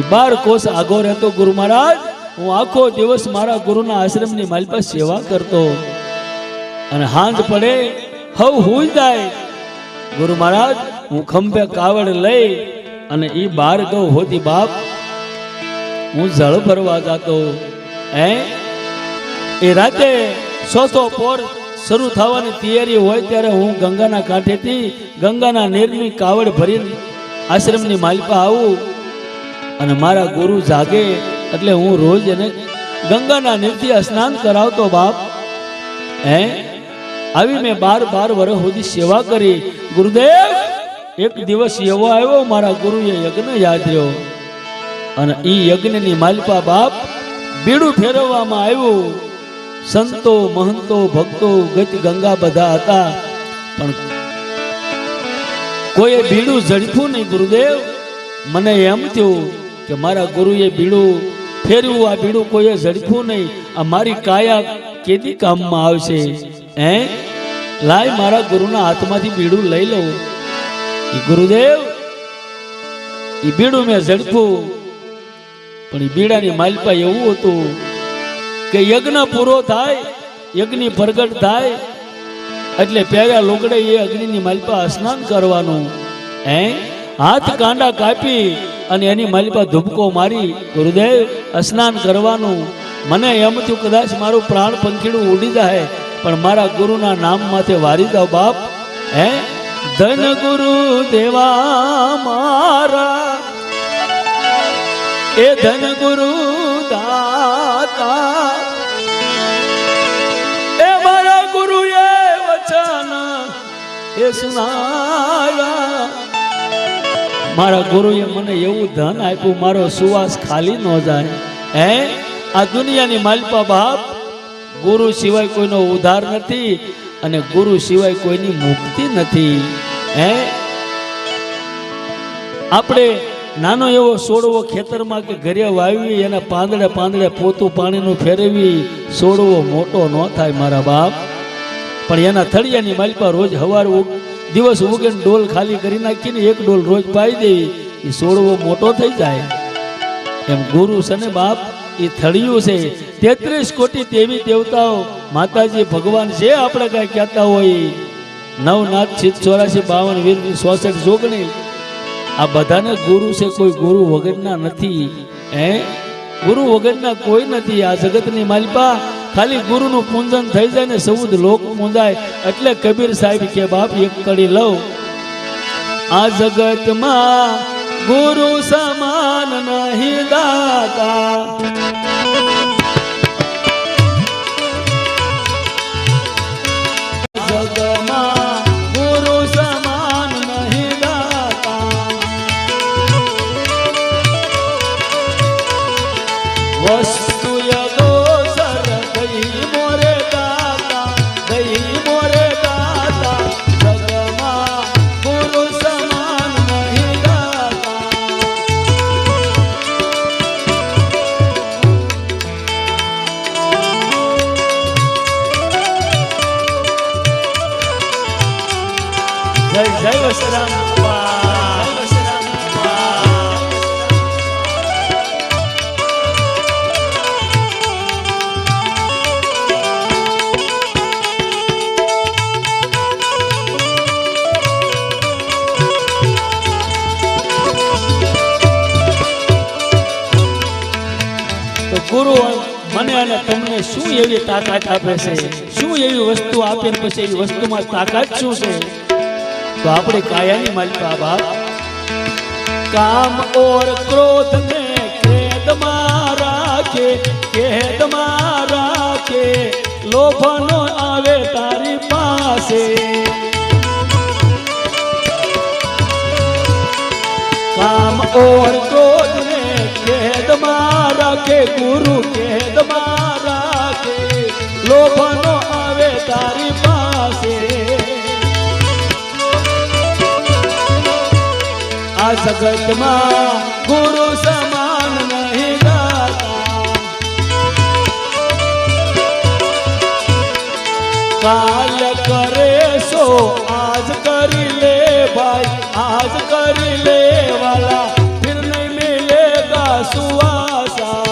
12 કોષ આગો રહેતો ગુરુ મહારાજ હું આખો દિવસ મારા ગુરુના આશ્રમની માલપા સેવા કરતો અને હાંજ પડે હવ હુઈ જાય ગુરુ મહારાજ હું ખંભે કાવડ લઈ અને ઈ 12 ગૌ હોતી બાપ હું જળ ભરવા જાતો એ રાતે સોસો પોર શરૂ થવાની તૈયારી હોય ત્યારે હું ગંગાના કાંઠેથી ગંગાના નીરની કાવડ ભરીને આશ્રમની માલપા આવું અને મારા ગુરુ જાગે એટલે હું રોજ એને ગંગાના નીરથી સ્નાન કરાવતો બાપ આવી મેં 12 વર્ષ સુધી સેવા કરી ગુરુદેવ એક દિવસ એવો આવ્યો મારા ગુરુએ યજ્ઞ યાદ રહ્યો અને ઈ યજ્ઞની માલપા બાપ બીડું ફેરવવામાં આવ્યું સંતો મહંતો ભક્તો ગત ગંગા બધા હતા પણ કોઈએ બીડું ઝડપ્યું નહીં ગુરુદેવ મને એમ થયું કે મારા ગુરુએ બીડું ફેરવ્યું આ બીડું કોઈએ ઝડપ્યું નહીં આ મારી કાયા કેદી કામમાં આવશે લાય મારા ગુરુના હાથમાંથી બીડું લઈ લઉં ગુરુદેવ ઈ બીડું મેં ઝડપ્યું પણ ઈ બીડાની માલપા એવું હતું કે યજ્ઞ પૂરો થાય યજ્ઞ પ્રગટ થાય એટલે પહેલા લોગડે એ અગ્નિની માલપા સ્નાન કરવાનું હાથ કાંડા કાપી અને એની માલપા ધુબકો મારી ગુરુદેવ સ્નાન કરવાનું મને એમ થયું કદાચ મારું પ્રાણ પંખીડું ઉડી જાય પણ મારા ગુરુના નામ માથે વારી જાવ બાપ ધન ગુરુ દેવા મારા એ ધન ગુરુ દાતા એ મારા ગુરુએ વચન એ સુનાયા મારા ગુરુએ મને એવું ધન આપ્યું મારો સુવાસ ખાલી ન જાય આ દુનિયાની માલપા બાપ ગુરુ સિવાય કોઈનો ઉદ્ધાર નથી અને ગુરુ સિવાય કોઈની મુક્તિ નથી આપણે નાનો એવો છોડવો ખેતરમાં કે ઘરે વાવી એના પાંદડે પોતું પાણીનું ફેરવી છોડવો મોટો ન થાય મારા બાપ પણ એના થળિયાની માલપા રોજ હવાર દિવસ ઉગે ડોલ ખાલી કરી નાખીને એક ડોલ રોજ પાઈ દેવી એ છોડવો મોટો થઈ જાય એમ ગુરુ છે ને બાપ એ થળિયું છે 33 કોટી દેવી દેવતાઓ માતાજી ભગવાન છે આપણે કઈ કહેતા હોય નવનાથ ચિત 84 52 વીર 64 જોગણી આ બધાને ગુરુ છે કોઈ ગુરુ વગરના નથી ગુરુ વગરના કોઈ નથી આ જગતની માલપા ખાલી ગુરુનું પૂજન થઈ જાય ને સૌદ લોક પૂંજાય એટલે કબીર સાહેબ કે બાપ એક કડી લઉં આ જગતમાં ગુરુ સમાન નહીં દાતા જગમાં ગુરુ સમાન નહીં દાતા વસ્તુ યદો સર ગઈ મોરે દાતા જગમાં ગુરુ સમાન નહીં દાતા જય જય વશરામ બાપા. જય વશરામ બાપા. તો ગુરુ મને અને તમને શું એવી તાકાત આપે છે, શું એવી વસ્તુ આપે ને પછી એવી વસ્તુમાં તાકાત શું છે? તો આપણે કાયાની માલિકા બાપ. કામ ઓર ક્રોધ ને ખેદ માં રાખે, ખેદ માં રાખે, લોભ નો આવે તારી પાસે. કામ ઓર ક્રોધ ને ખેદ માં રાખે, ગુરુ ખેદ માં રાખે, લોભ નો આવે તારી પાસે. આ જગતમાં ગુરુ સમાન નહીં ગાતા. કાલ કરે સો આજ કરી લે ભાઈ, આજ કરી લે વાલા, ફિર નહીં મિલેગા સુવાસા.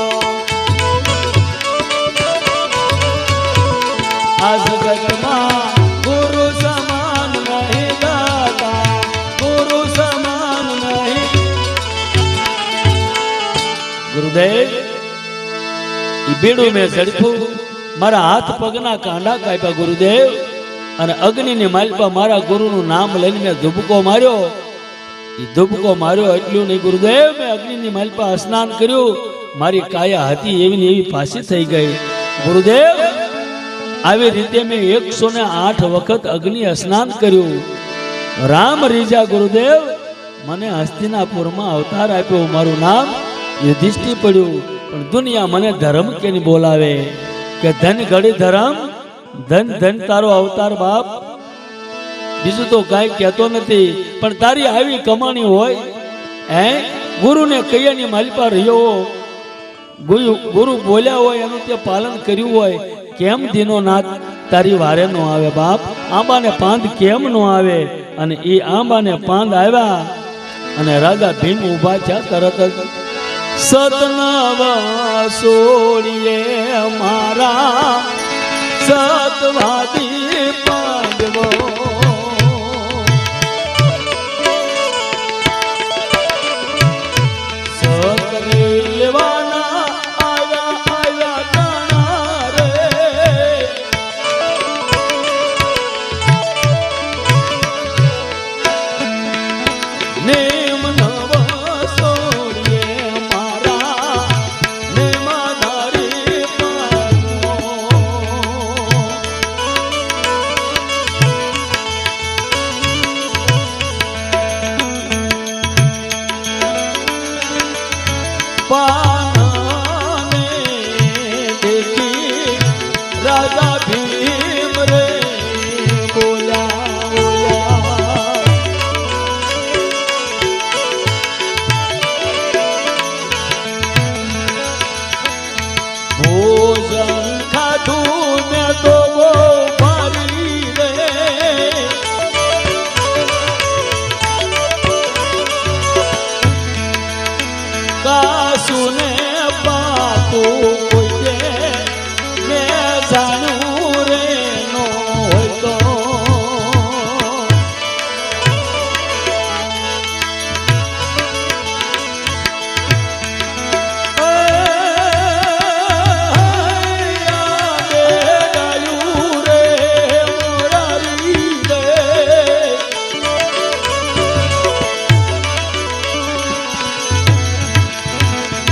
આ જગતમાં ગુરુ સમાન નહીં ગાતા, ગુરુ સમાન નહીં. ગુરુદેવ ઈ બેડું મેં ઝડપ્યું, મારા હાથ પગના કાંડા કાપ્યા ગુરુદેવ, અને અગ્નિની માલપા મારા ગુરુનું નામ લઈને મેં ધુબકો માર્યો. એ ધુબકો માર્યો એટલું નહીં ગુરુદેવ, મેં અગ્નિની માલપા સ્નાન કર્યું, મારી કાયા હતી એવી ને એવી પાછી થઈ ગઈ. ગુરુદેવ આવી રીતે મેં 108 વખત અગ્નિ સ્નાન કર્યું. રામ રીજા ગુરુદેવ મને હસ્તિનાપુરમાં અવતાર આપ્યો, મારું નામ યુધિષ્ઠિર પડ્યું. પણ દુનિયા મને ધર્મ કેની બોલાવે કે ધન ઘડી ધર્મ, ધન ધન તારો અવતાર બાપ. બીજું તો કાંઈ કહેતો નથી, પણ તારી આવી કમાણી હોય હે ગુરુને કૈયાની માલિપા રહ્યો, ગુરુ બોલ્યા હોય એનું તે પાલન કર્યું હોય, કેમ દીનો નાથ તારી વારે નો આવે બાપ? આંબાને પાંદ કેમ નો આવે? અને એ આંબાને પાંદ આવ્યા અને રાજા ભીમ ઉભા થયા તરત જ. સતનાવા સોડીએ મારા સતવાદી પાંડવો, સતને લેવાના આવ્યા આવ્યા તાણા રે. નેમ નવા સોડીએ મારા નેમાધારી પાંડવો. પાનાને દેખી રાજા ભીમ રે બોલ્યા બોલ્યા. ભોજન ખાધું મેં તો બહુ ભારી રે, કાસુને પાતું કોઈ દે મેં જાણું રે નો હોય તો.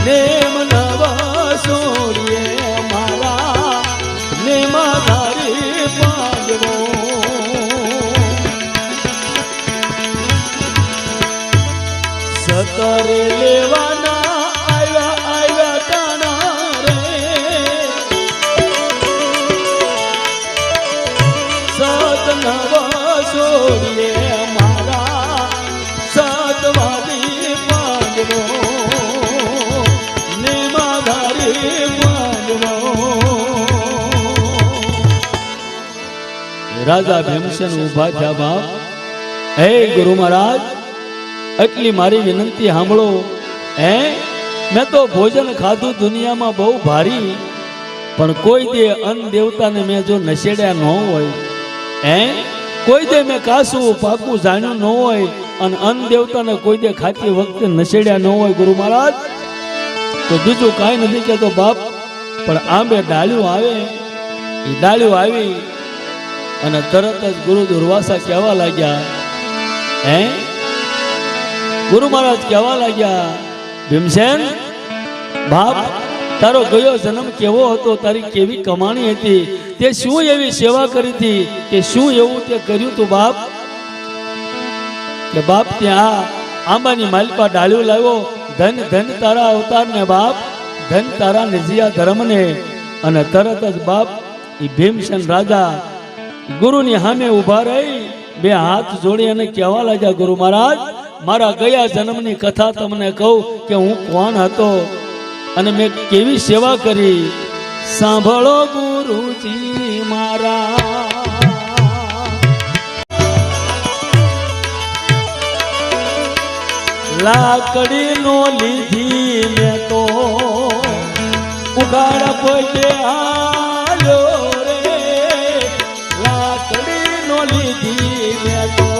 નેમ નવા સોરીએ મારા નેમાધારી પાંડવો. સતરે લેવાના આવ્યા આવ્યા તાણા રે. સત નવા સોરીએ મારા સતવાદી પાંડવો. રાજા ભીમસેન ઉભા થયા બાપ. હે ગુરુ મહારાજ, એટલી મારી વિનંતી સાંભળો. હે મેં તો ભોજન ખાધું દુનિયામાં બહુ ભારી, પણ કોઈ દે અન્ન દેવતાને મેં જો નશેડ્યા ન હોય, હે કોઈ દે મેં કાસું પાકું જાણ્યું ન હોય અને અન્ન દેવતાને કોઈ દે ખાતી વખતે નશેડ્યા ન હોય ગુરુ મહારાજ, તો બીજું કાંઈ નથી કહેતો બાપ. પણ આંબે ડાળ્યું આવે, એ ડાળ્યું આવી અને તરત જ ગુરુ દુર્વાસા કહેવા લાગ્યા. હે ગુરુ મહારાજ કહેવા લાગ્યા, ભીમસેન બાપ, તારો ગયો જન્મ કેવો હતો, તારી કેવી કમાણી હતી, તે શું એવી સેવા કરી હતી, કે શું એવું તે કર્યું તું બાપ? કે બાપ ત્યાં આંબાની માલપા ડાળ્યું લાવ્યો, ધન ધન તારા અવતારને બાપ, ધન તારા નિજિયા ધર્મને. અને તરત જ બાપ એ ભીમસેન રાજા ગુરુની સામે ઊભા રહી બે હાથ જોડી અને કહેવા લાગ્યા, ગુરુ મહારાજ, મારા ગયા જન્મની કથા તમને કહું કે હું કોણ હતો અને મેં કેવી સેવા કરી. સાંભળો ગુરુજી મારા, લાકડી નો લીધી મેં તો ઉગાડ પગે આલ્યો રે, લાકડી નો લીધી મેં તો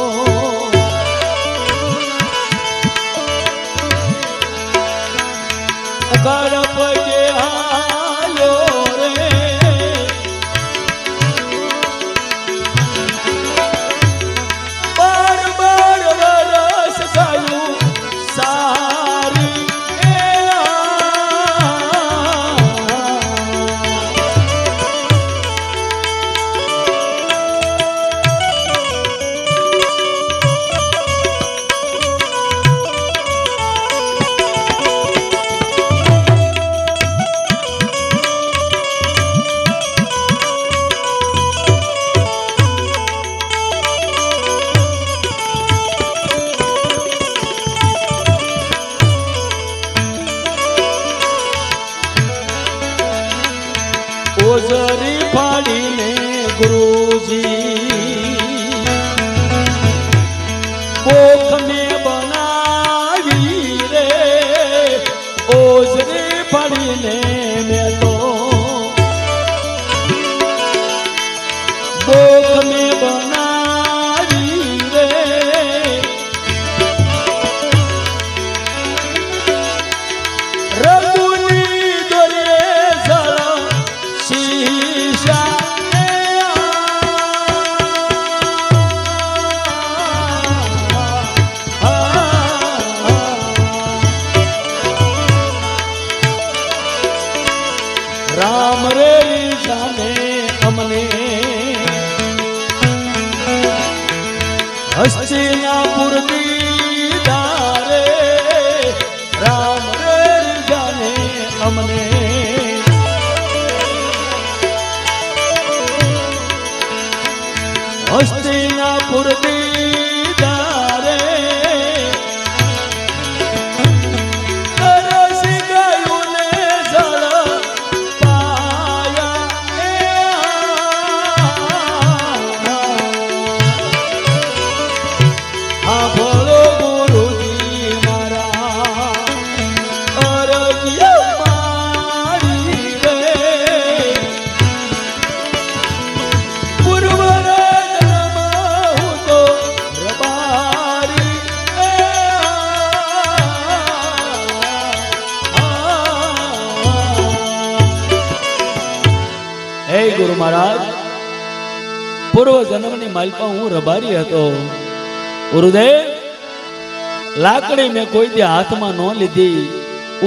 ઉગાડ પગે આલ્યો રે, બાર બાર વરસ ગયું સારી ઓજરી ફાડીને ગુરુજી કોખ મેં બનાવી રે, ઓજરી ફાડીને મેં તો કોખ મેં બનાવી રે, રઘુની દોરે ઝાલા શીશા રામ રે જાને અમને હસ્તિનાપુર દીધા રે, રામ રે જાને અમને હસ્તિનાપુર દીધા રે, તરસી ગયું ને જળ પાયા હા ભલો ગુરુજી મારા અરજ્ય મારી રે, પૂર્વ ગુરુ મહારાજ, પૂર્વ જન્મની માલપા હું રબારી હતો. ગુરુદેવ, લાકડી મેં કોઈ દે હાથમાં ન લીધી,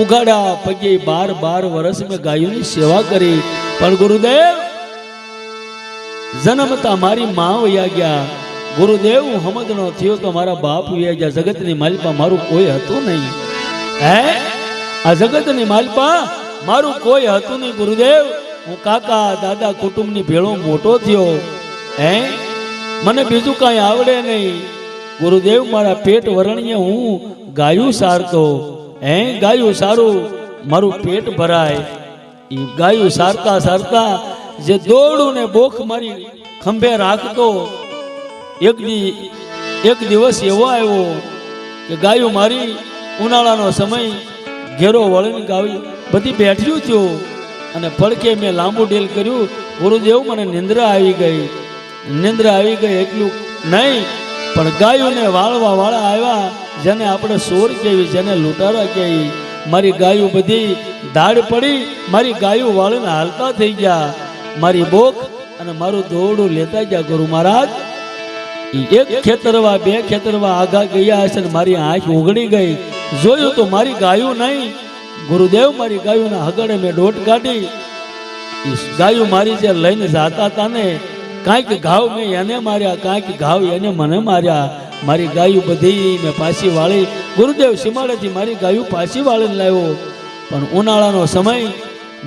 ઉગાડા પગે 12 વર્ષ મેં ગાયોની સેવા કરી, પણ ગુરુદેવ જન્મતા મારી માં વયા ગયા. ગુરુદેવ હું સમજનો થયો તો મારા બાપ વયા ગયા. જગતની માલપા મારું કોઈ હતું નહીં. હે આ જગતની માલપા મારું કોઈ હતું નહીં. ગુરુદેવ હું કાકા દાદા કુટુંબની ભેળો મોટો થયો. હે મને બીજું કાંઈ આવડે નહીં. ગુરુદેવ મારા પેટ વરણીએ હું ગાયું સારતો. હે ગાયું સારું મારું પેટ ભરાય. એ ગાયું સારતા સારતા જે દોડું ને બોખ મારી ખંભે રાખતો, એક દી એક દિવસ એવો આવ્યો કે ગાયું મારી ઉનાળાનો સમય ઘેરો વળીને ગાયું બધી બેઠ્યું થયું અને પડકે મેં લાંબુ ડેલ કર્યું. ગુરુદેવ મને નિંદ્રા આવી ગઈ. નિંદ્રા આવી ગઈ એટલું નહીં પણ ગાયોને વાળવા વાળા આવ્યા, જેને આપણે સોર કહેવી, જેને લૂંટારા કહેવી. મારી ગાયું બધી દાડ પડી, મારી ગાયું વાળીને હાલતા થઈ ગયા. મારી બોક અને મારું દોરડું લેતા ગયા. ગુરુ મહારાજ એક ખેતરવા બે ખેતરવા આગા ગયા હશે ને મારી આંખ ઉઘડી ગઈ. જોયું તો મારી ગાયું નહીં. ગુરુદેવ મારી ગાયોના હગડે મેં દોટ કાઢી. ગાયું મારી જે લઈને જાતા હતા ને, કાંઈક ઘાવ મેં એને માર્યા, કાંઈક ઘાવ એને મને માર્યા. મારી ગાયું બધી મેં પાછી વાળી. ગુરુદેવ સીમાડેથી મારી ગાયું પાછી વાળીને લાવ્યો. પણ ઉનાળાનો સમય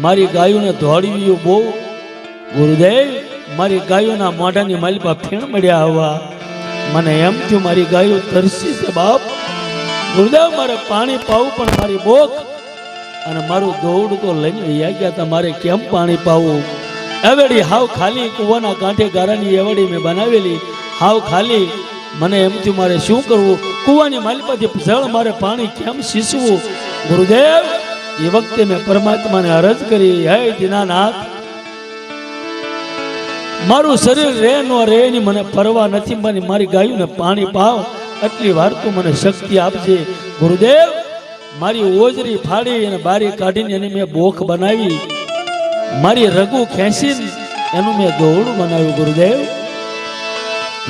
મારી ગાયુંને દોડવ્યું બહુ. ગુરુદેવ મારી ગાયોના મોઢાની માલિપા ફેણ મળ્યા હવા. મને એમ થયું મારી ગાયો તરસી છે બાપ. ગુરુદેવ મારે પાણી પાવું પણ મારી બોક અને મારું દોડ તો લઈને વૈયા ગયા હતા. મારે કેમ પાણી પાવું? એવડી હાવ ખાલી કુવાના કાંઠે ગારાની એવડી મેં બનાવેલી, હાવ ખાલી. મને એમ થયું મારે શું કરવું? કુવાની માલિપાથી જળ મારે પાણી કેમ સીસવું? ગુરુદેવ એ વખતે મેં પરમાત્માને અરજ કરી, હે દીનાનાથ મારું શરીર રે નો રે ની મને પરવા નથી, મારી ગાયોને પાણી પાવ આટલી વાર તું મને શક્તિ આપજે. ગુરુદેવ મારી ઓજરી ફાડી અને બારી કાઢીને એની મેં બોખ બનાવી. મારી રગુ ખેંચીને એનું મેં દોરડું બનાવ્યું. ગુરુદેવ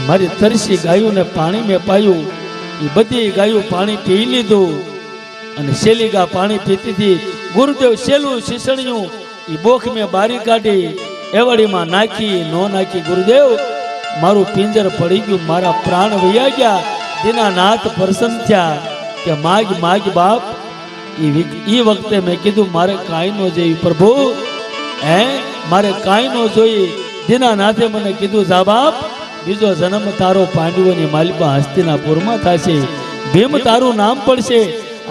મારી તરસી ગાયોને પાણી મેં પાયું. એ બધી ગાયો પાણી પી લીધું અને શેલી ગા પાણી પીતી હતી. ગુરુદેવ શેલું શીસણ્યું એ બોખ મેં બારી કાઢી, એવડીમાં નાખી નો નાખી. ગુરુદેવ મારું પિંજર પડી ગયું, મારા પ્રાણ વૈયા ગયા. દીનાનાથ પ્રસન્ન થયા કે માગ માગ બાપ. એ વખતે મેં કીધું મારે કાંઈ ન જોઈ પ્રભુ, હે મારે કાંઈ ન જોઈ. દીનાનાથે મને કીધું જા બાપ, બીજો જન્મ તારો પાંડવોની માલિપા હસ્તિનાપુરમાં થશે, ભીમ તારું નામ પડશે.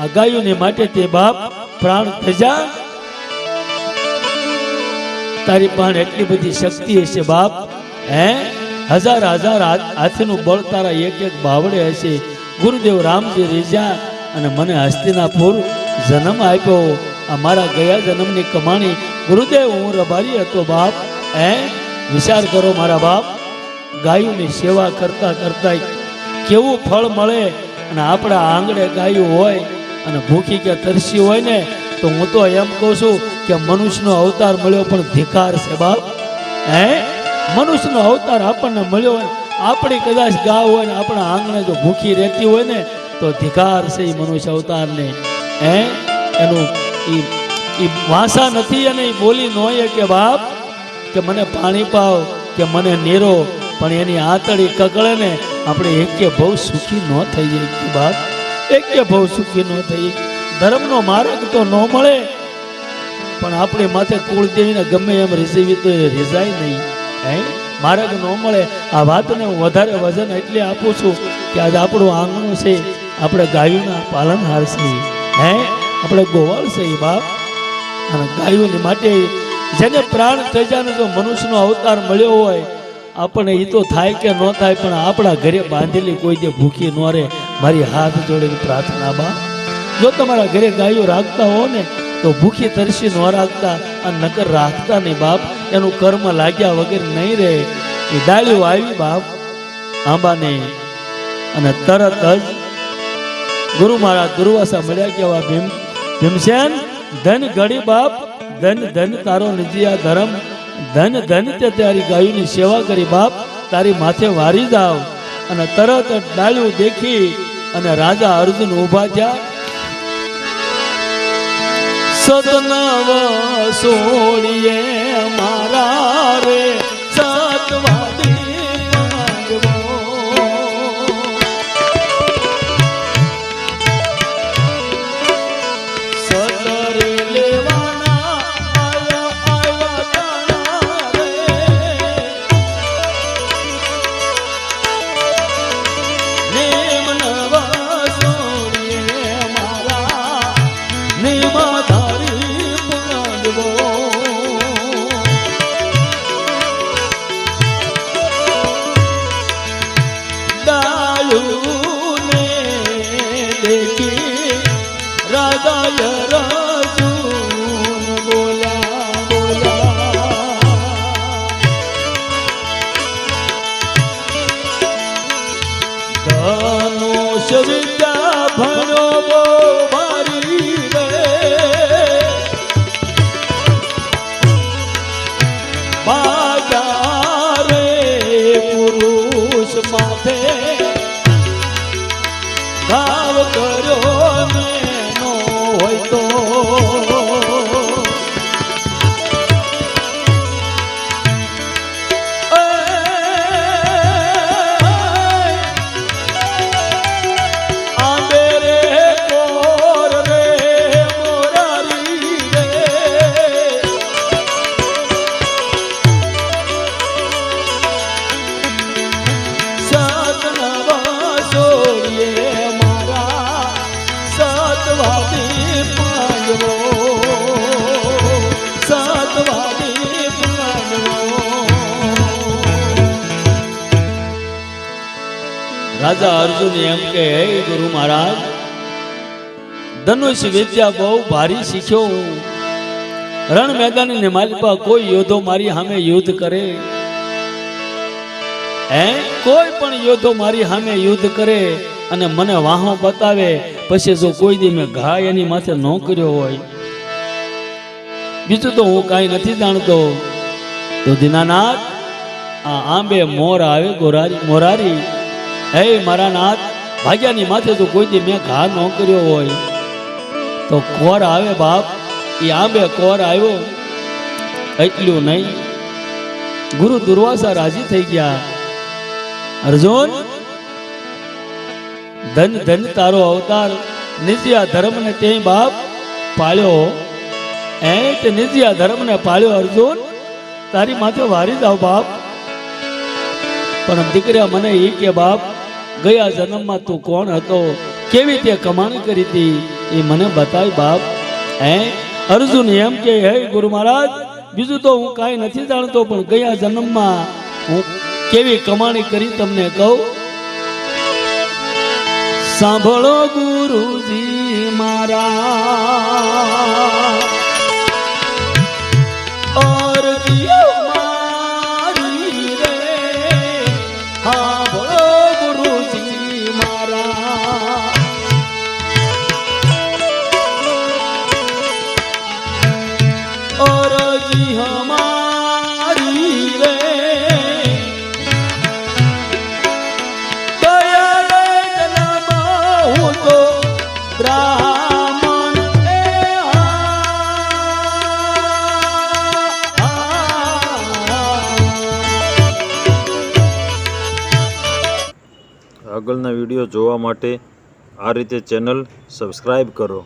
આ ગાયોને માટે તે બાપ પ્રાણ થજા. તારી પણ એટલી બધી શક્તિ હશે બાપ, હે હજાર હજાર હાથીનું બળ તારા એક એક બાવડે હશે. ગુરુદેવ રામજી રીજા અને મને હસ્તિનાપુર જન્મ આપ્યો. આ મારા ગયા જન્મની કમાણી. ગુરુદેવ હું રબારી હતો બાપ, હે વિચાર કરો મારા બાપ. ગાયોની સેવા કરતા કરતા કેવું ફળ મળે. અને આપણા આંગણે ગાયું હોય અને ભૂખી કે તરસી હોય ને, તો હું તો એમ કહું છું કે મનુષ્યનો અવતાર મળ્યો પણ ધિકાર છે બાપ. હે મનુષ્યનો અવતાર આપણને મળ્યો હોય, આપણી કદાચ ગા હોય ને આપણા આંગણે જો ભૂખી રહેતી હોય ને, તો ધિકાર છે એ મનુષ્ય અવતારને. હે એનું એ ભાષા નથી અને એ બોલી ન હોય કે બાપ કે મને પાણી પાવ કે મને નીરો, પણ એની આતળી કકળે ને આપણે એકે બહુ સુખી ન થઈ જાય કે બાપ, એકે બહુ સુખી ન થઈ. ધર્મનો માર્ગ તો ન મળે પણ આપણે માથે કુળદેવીને ગમે એમ રીઝવી તો એ રીઝાય નહીં. હે માર્ગ ન મળે. આ વાતને હું વધારે વજન એટલે આપું છું કે આજે આપણું આંગણું છે, આપણે ગાયોના પાલનહાર છે, હે આપણે ગોવાળ છે બાપ. અને ગાયોની માટે જેને પ્રાણ ત્યજાને જો મનુષ્યનો અવતાર મળ્યો હોય, આપણને એ તો થાય કે ન થાય પણ આપણા ઘરે બાંધેલી કોઈ જે ભૂખી ન રહે. મારી હાથ જોડેલી પ્રાર્થના બા, જો તમારા ઘરે ગાયો રાખતા હો ને તો ભૂખી તરસી ન રાખતા અને નકર રાખતા નહીં બાપ. એનું કર્મ લાગ્યા વગર નહીં રહે. એ ડાળીઓ આવી બાપ આંબાને અને તરત જ ગુરુ મહારાજ દુર્વાસા મળ્યા કે ભીમસેન ધન ઘડી બાપ, ધન ધન તારો નિજિયા ધર્મ, ધન ધન તે તારી ગાયોની સેવા કરી બાપ, તારી માથે વારી જાવ. અને તરત ડાળ્યું દેખી અને રાજા અર્જુન ઉભા થયા. સતનવ સોડીએ મારા રે સતવાદી ધનુષ વિદ્યા ભણો બહુ ભારી રે ભાગ્યા રે પુરુષ માથે ભાવ કર્યો મેનો હોય તો રાજા અર્જુન એમ કે હે ગુરુ મહારાજ ધનુષ વિદ્યા બહુ ભારી શીખ્યો હું રણ મેદાન ને માલપા કોઈ યોધો મારી સામે યુદ્ધ કરે હે કોઈ પણ યોધો મારી સામે યુદ્ધ કરે અને મને વાહો બતાવે પછી જો કોઈ દી મેં ઘા એની માથે ન કર્યો હોય બીજું તો હું કાંઈ નથી જાણતો તો દીનાનાથ આ આંબે મોર આવે મોરારી હે મારા નાથ ભાગ્યાની માથે તો કોઈ દી મેં ઘા ન કર્યો હોય તો કોર આવે બાપ એ આંબે કોર આવ્યો એટલું નહીં ગુરુ દુર્વાસા રાજી થઈ ગયા અર્જુન ધન ધન તારો અવતાર નિજ્યા ધર્મને તે બાપ પાળ્યો એ તે નિજ્યા ધર્મને પાળ્યો અર્જુન તારી માથે વારી જાવ બાપ પણ દીકરા મને એ કે બાપ ગયા જન્મમાં તું કોણ હતો કેવી રીતે કમાણી કરી હતી એ મને બતાય બાપ હે અર્જુન એમ કે હે ગુરુ મહારાજ બીજું તો હું કાંઈ નથી જાણતો પણ ગયા જન્મમાં હું કેવી કમાણી કરી તમને કહું સાંભળો ગુરુજી મારા આગળના વિડીયો જોવા માટે આ રીતે ચેનલ સબસ્ક્રાઈબ કરો.